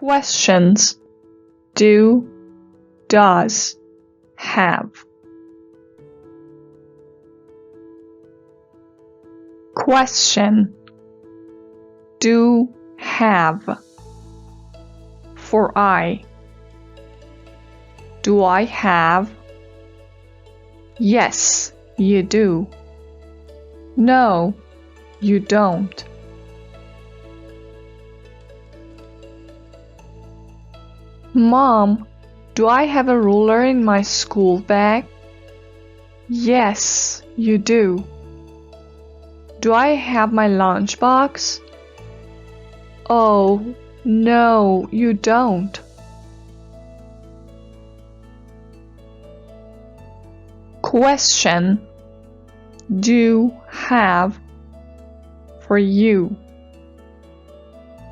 Questions: do, does, have. Question: do, have. For I. Do I have? Yes, you do. No, you don't. Mom, do I have a ruler in my school bag? Yes, you do. Do I have my lunchbox? Oh, no, you don't. Question: do, have. For you.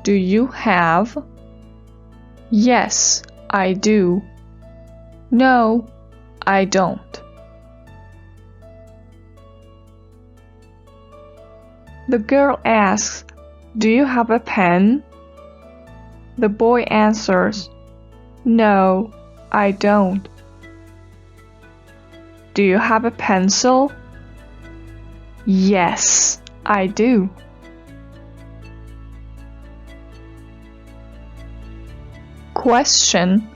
Do you have? Yes, I do. No, I don't. The girl asks, do you have a pen? The boy answers, no, I don't. Do you have a pencil? Yes, I do. Question: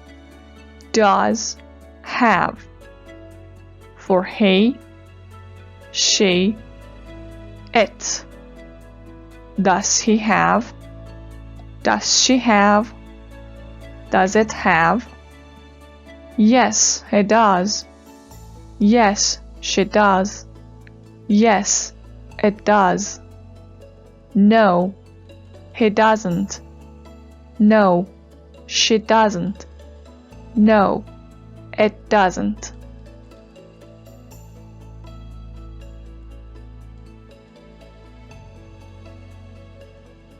does, have. For he, she, it. Does he have? Does she have? Does it have? Yes, it does. Yes, she does. Yes, it does. No, he doesn't. No, she doesn't. No, it doesn't.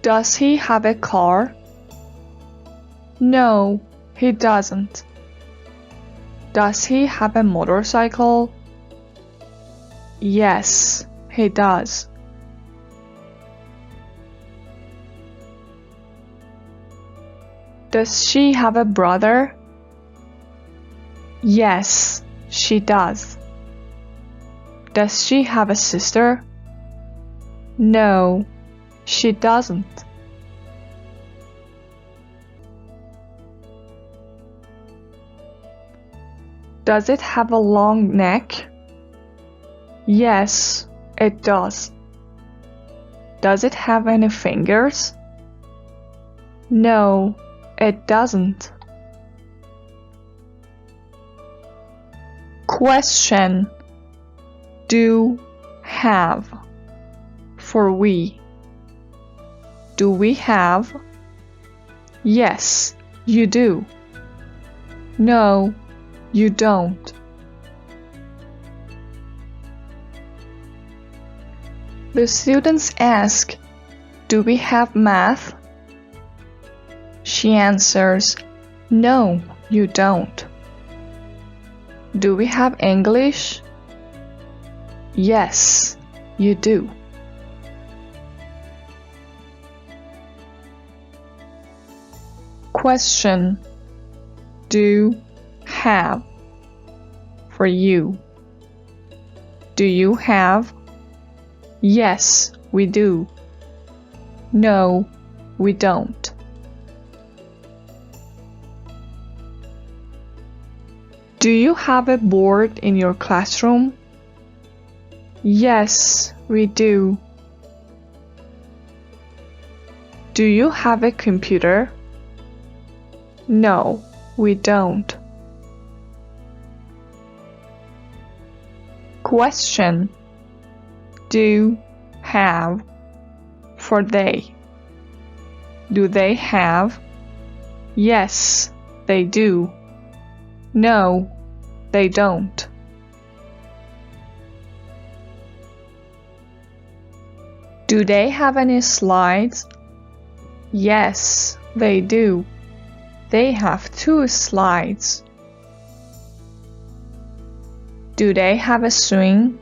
Does he have a car? No, he doesn't. Does he have a motorcycle? Yes, he does. Does she have a brother? Yes, she does. Does she have a sister? No, she doesn't. Does it have a long neck? Yes, it does. Does it have any fingers? No, it doesn't. Question: do, have. For we. Do we have? Yes, you do. No, you don't. The students ask, do we have math? She answers, no, you don't. Do we have English? Yes, you do. Question: do, have. For you. Do you have? Yes, we do. No, we don't. Do you have a board in your classroom? Yes, we do. Do you have a computer? No, we don't. Question: do, have. For they. Do they have? Yes, they do. No, they don't. Do they have any slides? Yes, they do. They have 2 slides. Do they have a swing?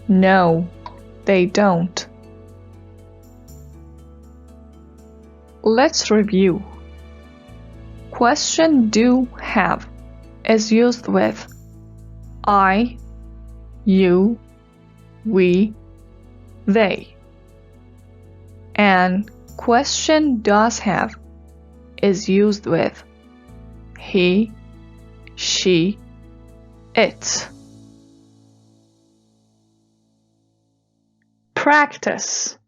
No, they don't. Let's review. question do have is used with I, you, we, they. And question does have is used with he, she, it. Practice.